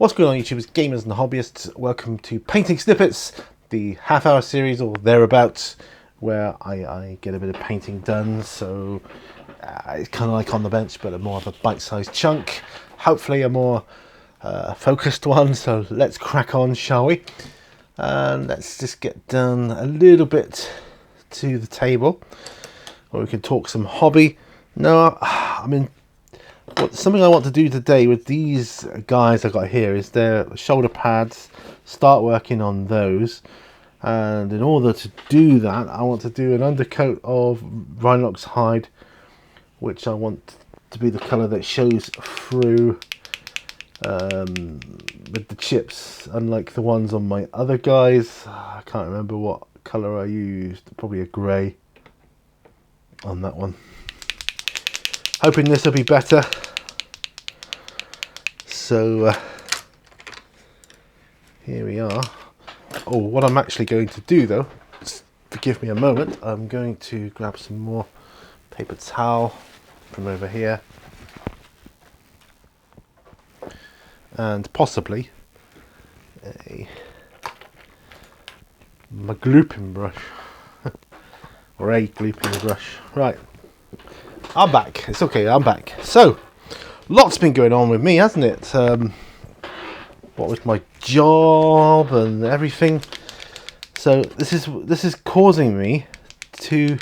What's going on, YouTubers, gamers and hobbyists? Welcome to Painting Snippets, the half-hour series or thereabouts, where I get a bit of painting done. So it's kind of like on the bench, but a more of a bite-sized chunk. Hopefully a more focused one. So let's crack on, shall we? And let's just get done a little bit to the table, or we can talk some hobby. No, I mean, something I want to do today with these guys I got here is their shoulder pads. Start working on those, and in order to do that, I want to do an undercoat of Rhinox hide, which I want to be the colour that shows through with the chips, unlike the ones on my other guys. I can't remember what colour I used, probably a grey on that one. Hoping this will be better. So here we are. Oh, what I'm actually going to do though, forgive me a moment, I'm going to grab some more paper towel from over here and possibly my glooping brush or a glooping brush. Right, I'm back. It's okay, I'm back. So lots been going on with me, hasn't it? What with my job and everything. So this is causing me to.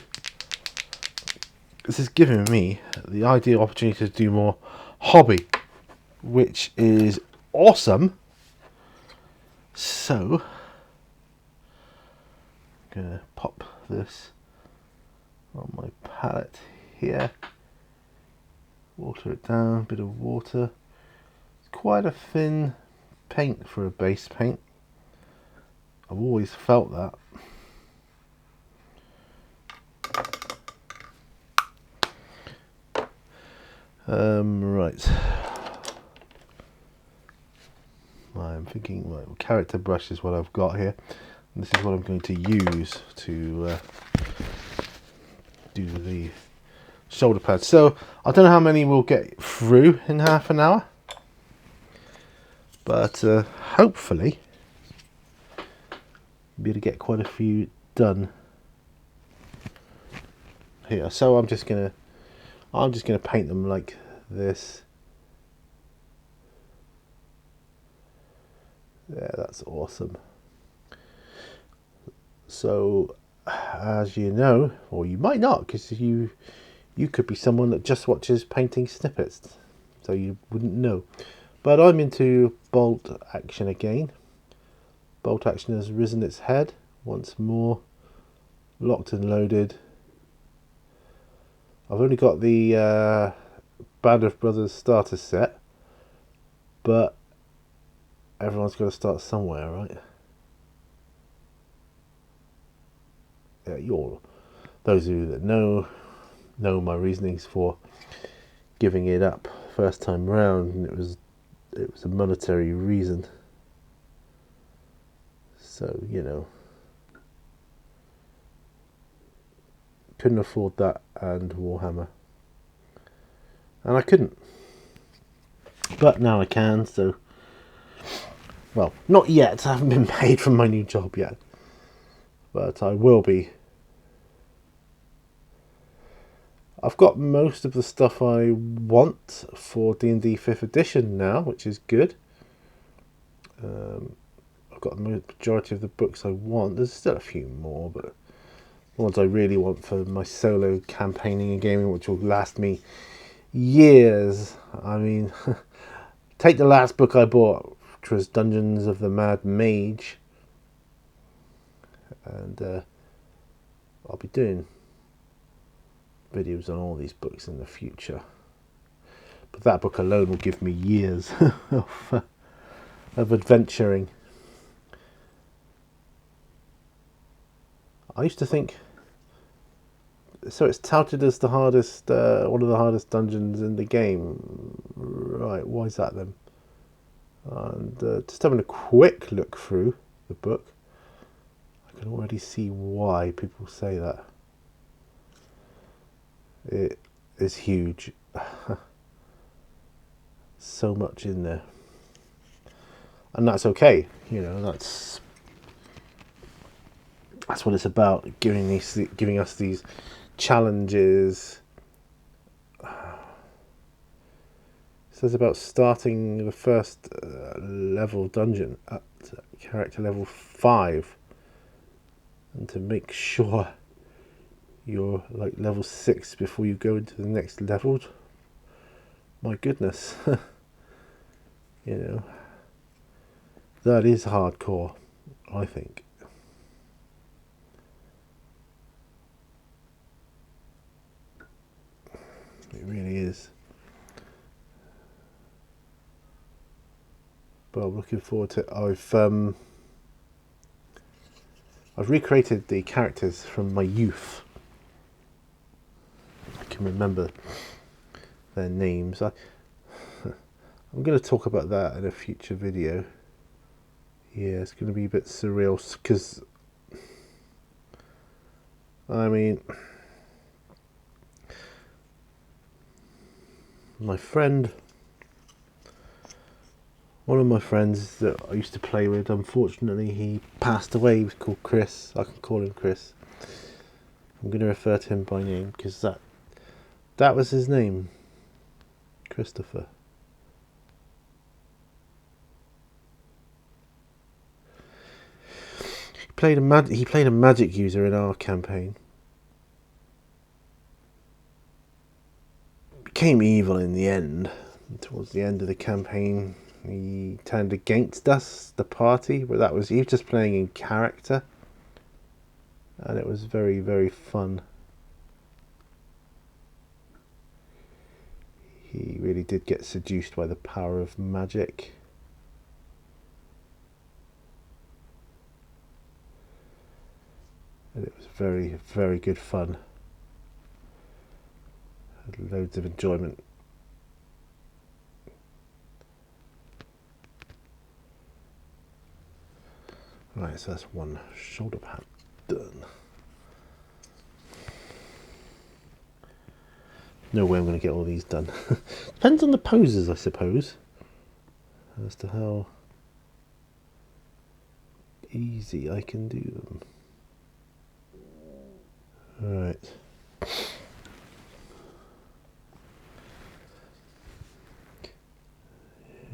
This is giving me the ideal opportunity to do more hobby, which is awesome. So I'm gonna pop this on my palette here. Water it down, bit of water. It's quite a thin paint for a base paint. I've always felt that. Right. I'm thinking, right, character brush is what I've got here. And this is what I'm going to use to do the shoulder pads. So I don't know how many we'll get through in half an hour, but hopefully be able to get quite a few done here. So I'm just gonna paint them like this. Yeah, that's awesome. So as you know, or you might not, because you could be someone that just watches Painting Snippets, so you wouldn't know. But I'm into bolt action again. Bolt action has risen its head once more. Locked and loaded. I've only got the Band of Brothers starter set, but everyone's got to start somewhere, right? Yeah, those of you that know my reasonings for giving it up first time round, and it was a monetary reason. So, you know, couldn't afford that and Warhammer, and I couldn't, but now I can. So, well, not yet. I haven't been paid from my new job yet, but I will be. I've got most of the stuff I want for D&D 5th edition now, which is good. I've got the majority of the books I want. There's still a few more, but the ones I really want for my solo campaigning and gaming, which will last me years. I mean, take the last book I bought, which was Dungeons of the Mad Mage, and I'll be doing videos on all these books in the future, but that book alone will give me years of adventuring. I used to think, so it's touted as the hardest, one of the hardest dungeons in the game, right? Why is that then? And just having a quick look through the book, I can already see why people say that. It is huge. So much in there. and that's okay. You know, that's what it's about, giving us these challenges. It says about starting the first level dungeon at character level 5, and to make sure you're like level 6 before you go into the next level. My goodness. You know, that is hardcore, I think. It really is. But I'm looking forward to it. I've recreated the characters from my youth. I can remember their names. I'm going to talk about that in a future video. Yeah, it's going to be a bit surreal because, I mean, my friend, one of my friends that I used to play with, unfortunately he passed away. He was called Chris. I can call him Chris. I'm going to refer to him by name because that was his name, Christopher. He played a magic user in our campaign. Became evil in the end. Towards the end of the campaign, he turned against us, the party. But he was just playing in character, and it was very, very fun. He really did get seduced by the power of magic. And it was very, very good fun. Had loads of enjoyment. Right, so that's one shoulder pad done. No way I'm going to get all these done. Depends on the poses, I suppose, as to how easy I can do them. Right.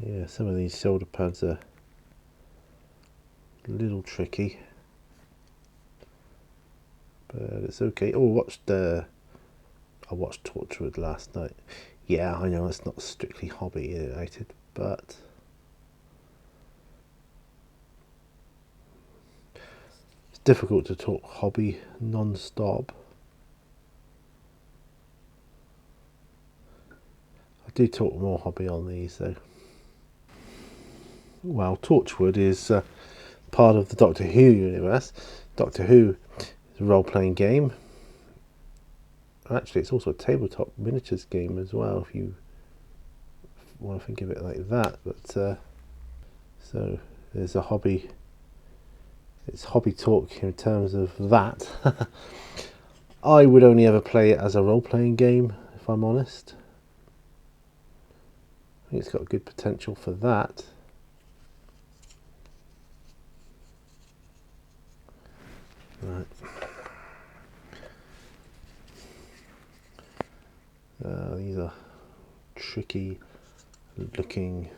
Yeah, some of these shoulder pads are a little tricky, but it's okay. Oh, I watched Torchwood last night. Yeah, I know it's not strictly hobby related, but it's difficult to talk hobby non-stop. I do talk more hobby on these though. Well, Torchwood is part of the Doctor Who universe. Doctor Who is a role-playing game. Actually, it's also a tabletop miniatures game as well, if you want to think of it like that. But so there's a hobby. It's hobby talk in terms of that. I would only ever play it as a role-playing game, if I'm honest. I think it's got good potential for that. Right. These are tricky looking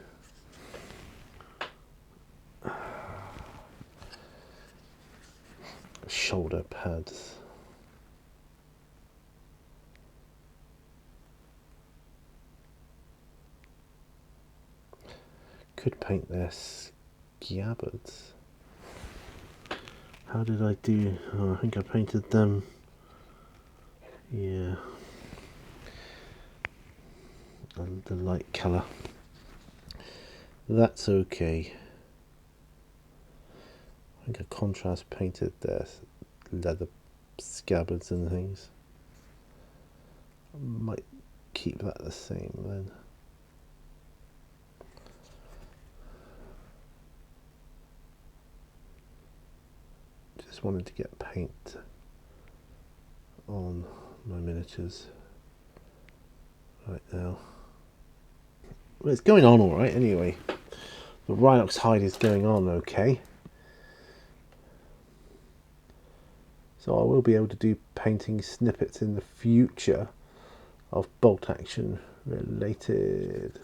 shoulder pads. Could paint their scabbards. How did I do? Oh, I think I painted them. Yeah. And the light colour. That's okay. I think I contrast painted their leather scabbards and things. I might keep that the same then. Just wanted to get paint on my miniatures right now. Well, it's going on all right anyway. The Rhinox hide is going on okay. So I will be able to do painting snippets in the future of bolt action related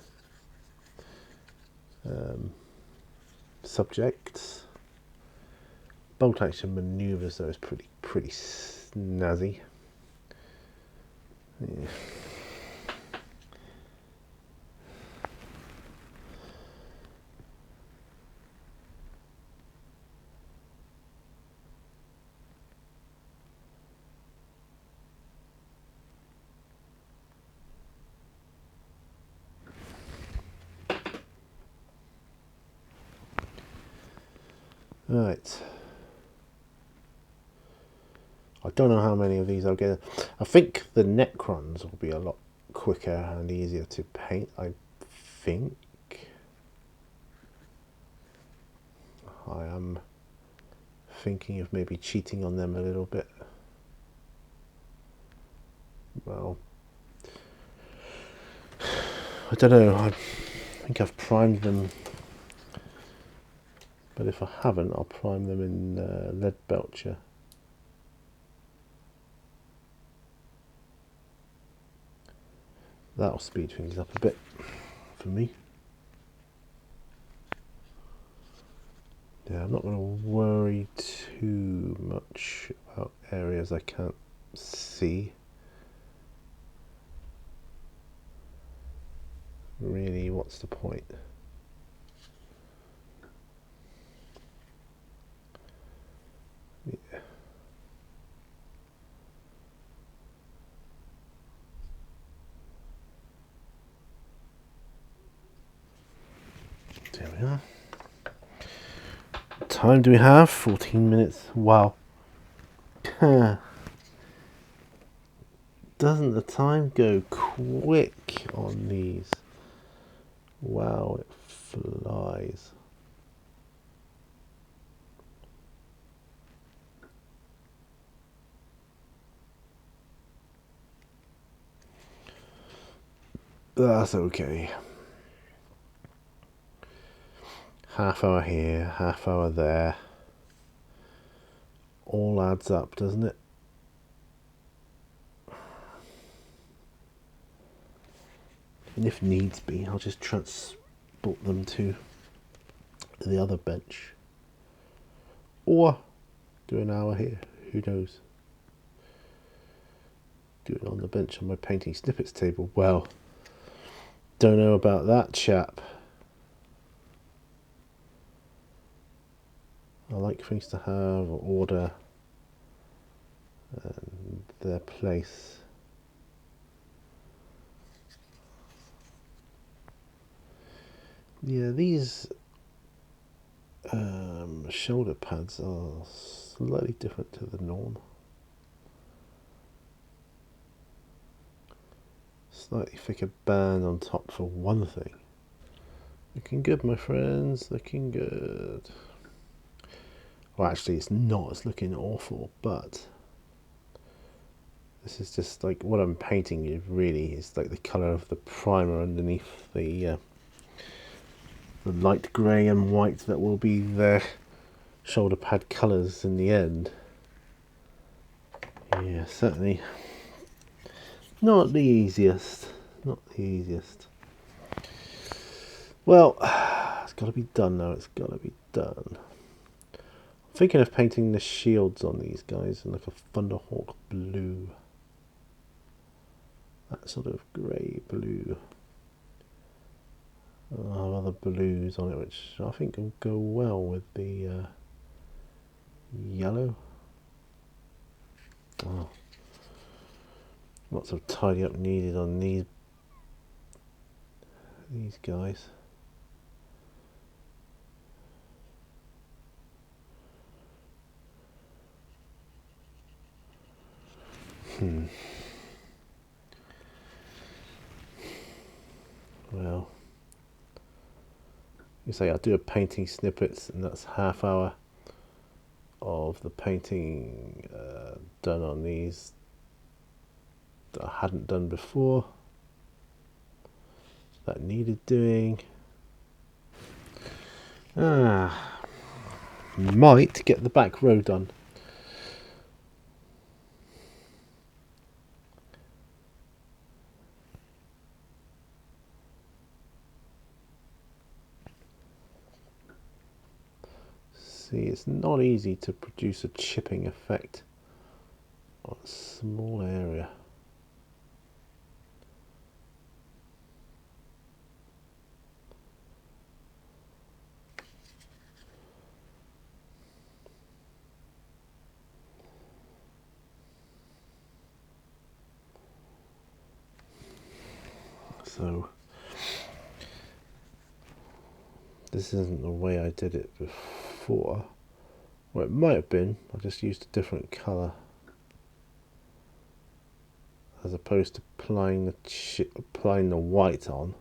subjects. Bolt action maneuvers though is pretty snazzy. Yeah. Right. I don't know how many of these I'll get. I think the Necrons will be a lot quicker and easier to paint, I think. I am thinking of maybe cheating on them a little bit. Well, I don't know. I think I've primed them. But if I haven't, I'll prime them in lead belcher. That'll speed things up a bit for me. Yeah, I'm not going to worry too much about areas I can't see. Really, what's the point? Yeah. There we are. What time do we have? 14 minutes. Wow. Doesn't the time go quick on these? Wow, it flies. That's okay. Half hour here, half hour there. All adds up, doesn't it? And if needs be, I'll just transport them to the other bench. Or do an hour here, who knows? Do it on the bench on my painting snippets table. Well, don't know about that, chap. I like things to have order and their place. Yeah, these shoulder pads are slightly different to the norm. Slightly thicker band on top for one thing. Looking good, my friends, looking good. Well, actually, it's not. It's looking awful, but this is just like what I'm painting. It really is like the color of the primer underneath the light grey and white that will be the shoulder pad colors in the end. Yeah, certainly not the easiest. Not the easiest. Well, it's got to be done now. It's got to be done. Thinking of painting the shields on these guys in like a Thunderhawk blue. That sort of grey blue. I have other blues on it which I think will go well with the yellow. Oh. Lots of tidy up needed on these guys. Well, you say I'll do a painting snippets, and that's half hour of the painting done on these that I hadn't done before, that needed doing. Might get the back row done. See, it's not easy to produce a chipping effect on a small area. So this isn't the way I did it before. Well, it might have been. I just used a different colour as opposed to applying the white on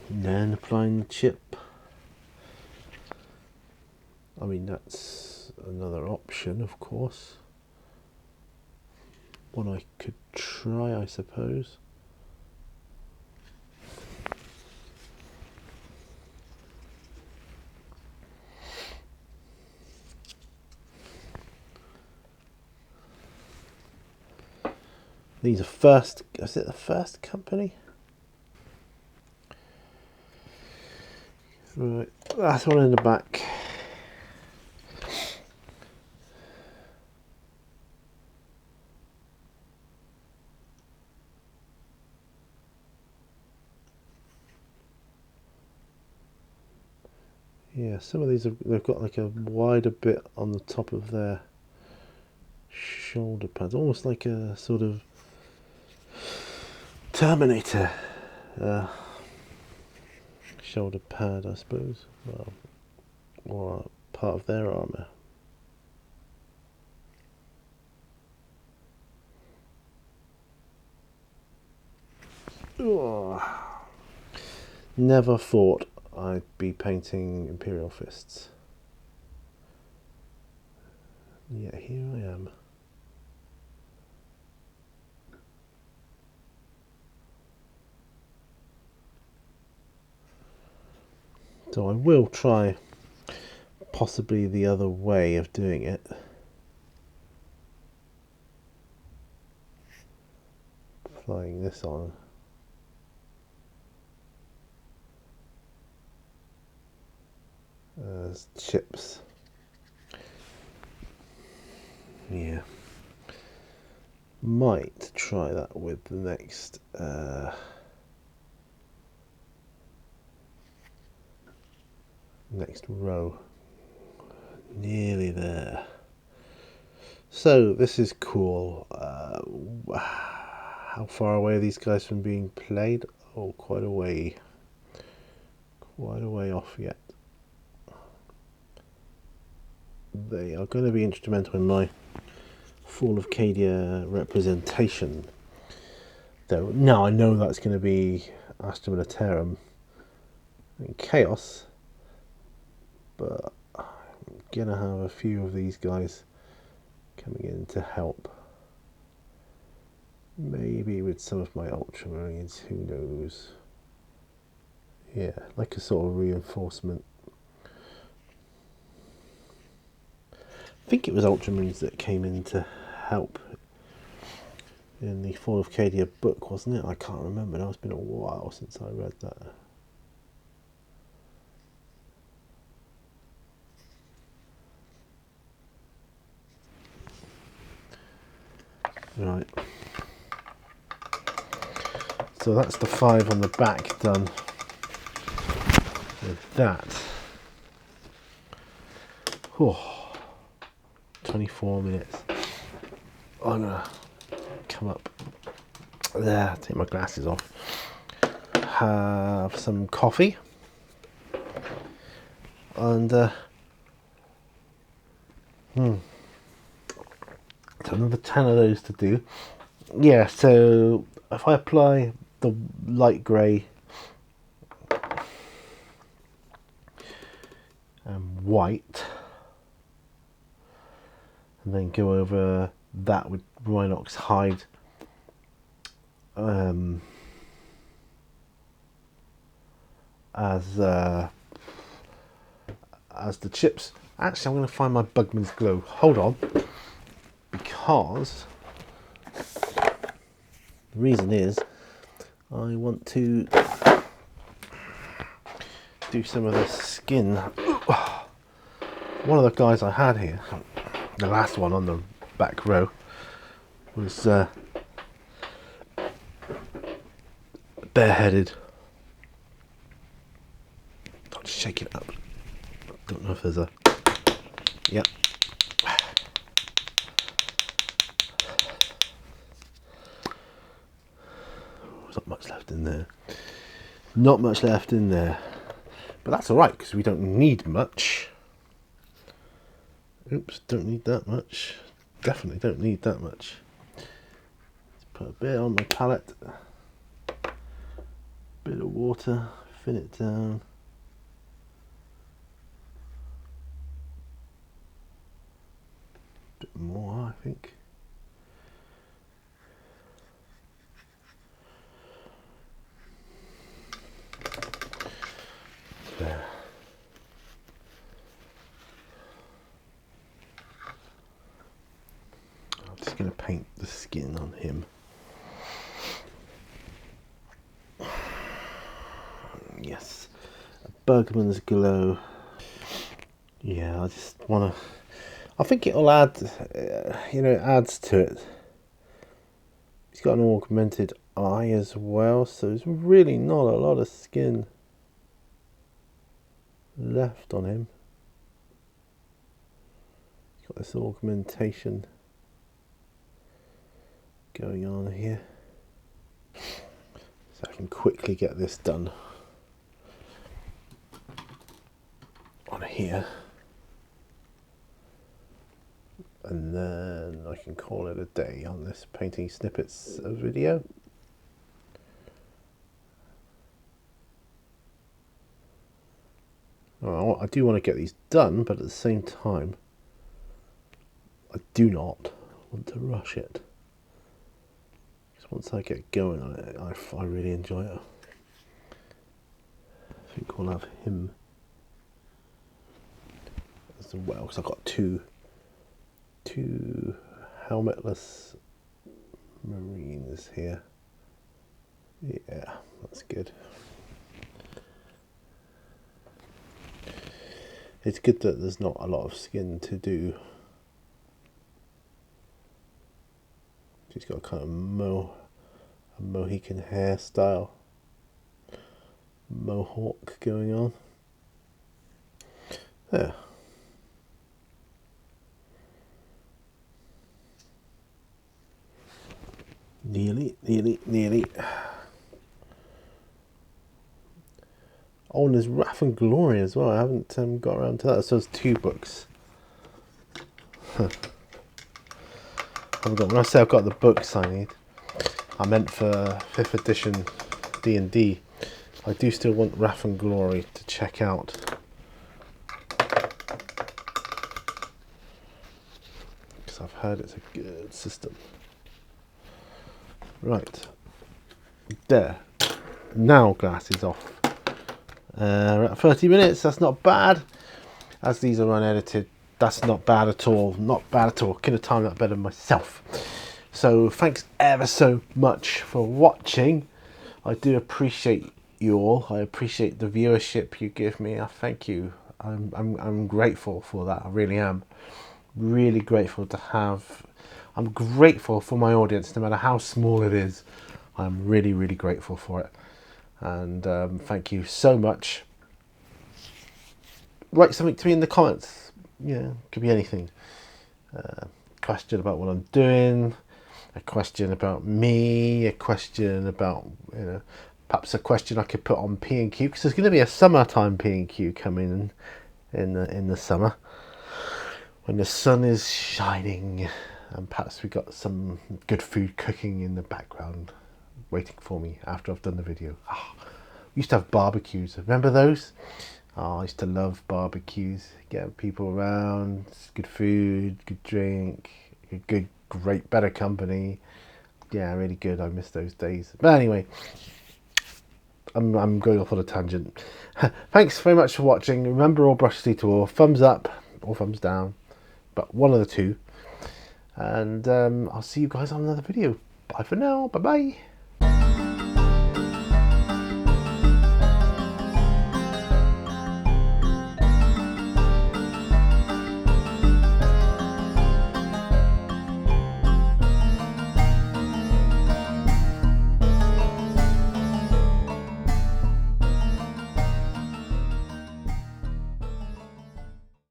and then applying the chip. I mean, that's another option, of course. One I could try, I suppose. These are first, is it the first company? Right, that's one in the back. Yeah, some of these they've got like a wider bit on the top of their shoulder pads, almost like a sort of Terminator shoulder pad, I suppose. Well, or part of their armour. Oh, never thought I'd be painting Imperial Fists. Yet here I am. So I will try possibly the other way of doing it. Applying this on. As chips. Yeah. Might try that with the next next row. Nearly there. So this is cool. How far away are these guys from being played? Oh, quite a way. Quite a way off yet. They are going to be instrumental in my Fall of Cadia representation. Though now I know that's going to be Astra Militarum and Chaos, but I'm going to have a few of these guys coming in to help. Maybe with some of my Ultramarines, who knows. Yeah, like a sort of reinforcement. I think it was Ultramarines that came in to help in the Fall of Cadia book, wasn't it? I can't remember now, it's been a while since I read that. Right. So that's the 5 on the back done with that. Oh, 24 minutes. I'm gonna come up there, take my glasses off, have some coffee, and so another 10 of those to do. Yeah, so if I apply the light grey and white, and then go over that with Rhinox hide, as as the chips. Actually, I'm going to find my Bugman's Glow. Hold on. Because the reason is I want to do some of the skin. One of the guys I had here, the last one on the back row, was bareheaded. I'll just shake it up. Don't know if there's a... Yep. There's not much left in there. Not much left in there. But that's alright, because we don't need much. Oops, don't need that much. Definitely don't need that much. Let's put a bit on my palette. Bit of water, thin it down. Bit more, I think. There. I'm just going to paint the skin on him. Yes, a Bugman's Glow. Yeah, I just want to... I think it'll add, you know, it adds to it. He's got an augmented eye as well, so there's really not a lot of skin left on him. He's got this augmentation going on here. So I can quickly get this done on here. And then I can call it a day on this Painting Snippets video. Oh, I do want to get these done, but at the same time, I do not want to rush it. Because once I get going on it, I really enjoy it. I think we'll have him as well, because I've got two helmetless Marines here. Yeah, that's good. It's good that there's not a lot of skin to do. She's got a kind of Mohican hairstyle, mohawk going on. There. Nearly. Oh, and there's Wrath and Glory as well. I haven't got around to that. So there's 2 books. When I say I've got the books I need, I meant for 5th edition D&D. I do still want Wrath and Glory to check out. Because I've heard it's a good system. Right. There. Now glasses off. We're at 30 minutes. That's not bad. As these are unedited, that's not bad at all. Not bad at all. Could have timed that better myself. So thanks ever so much for watching. I do appreciate you all. I appreciate the viewership you give me. I thank you. I'm grateful for that. I really am. Really grateful to have. I'm grateful for my audience, no matter how small it is. I'm really grateful for it. And thank you so much. Write something to me in the comments. Yeah, could be anything. Question about what I'm doing, a question about me, a question about, you know, perhaps a question I could put on P&Q, because there's going to be a summertime P&Q coming in the summer when the sun is shining, and perhaps we've got some good food cooking in the background waiting for me after I've done the video. We used to have barbecues. Remember those? I used to love barbecues. Get people around, good food, good drink, great, better company. Yeah, really good. I miss those days. But anyway, I'm going off on a tangent. Thanks very much for watching. Remember, all brushes lead to all. Thumbs up or thumbs down, but one of the two. And I'll see you guys on another video. Bye for now. Bye bye.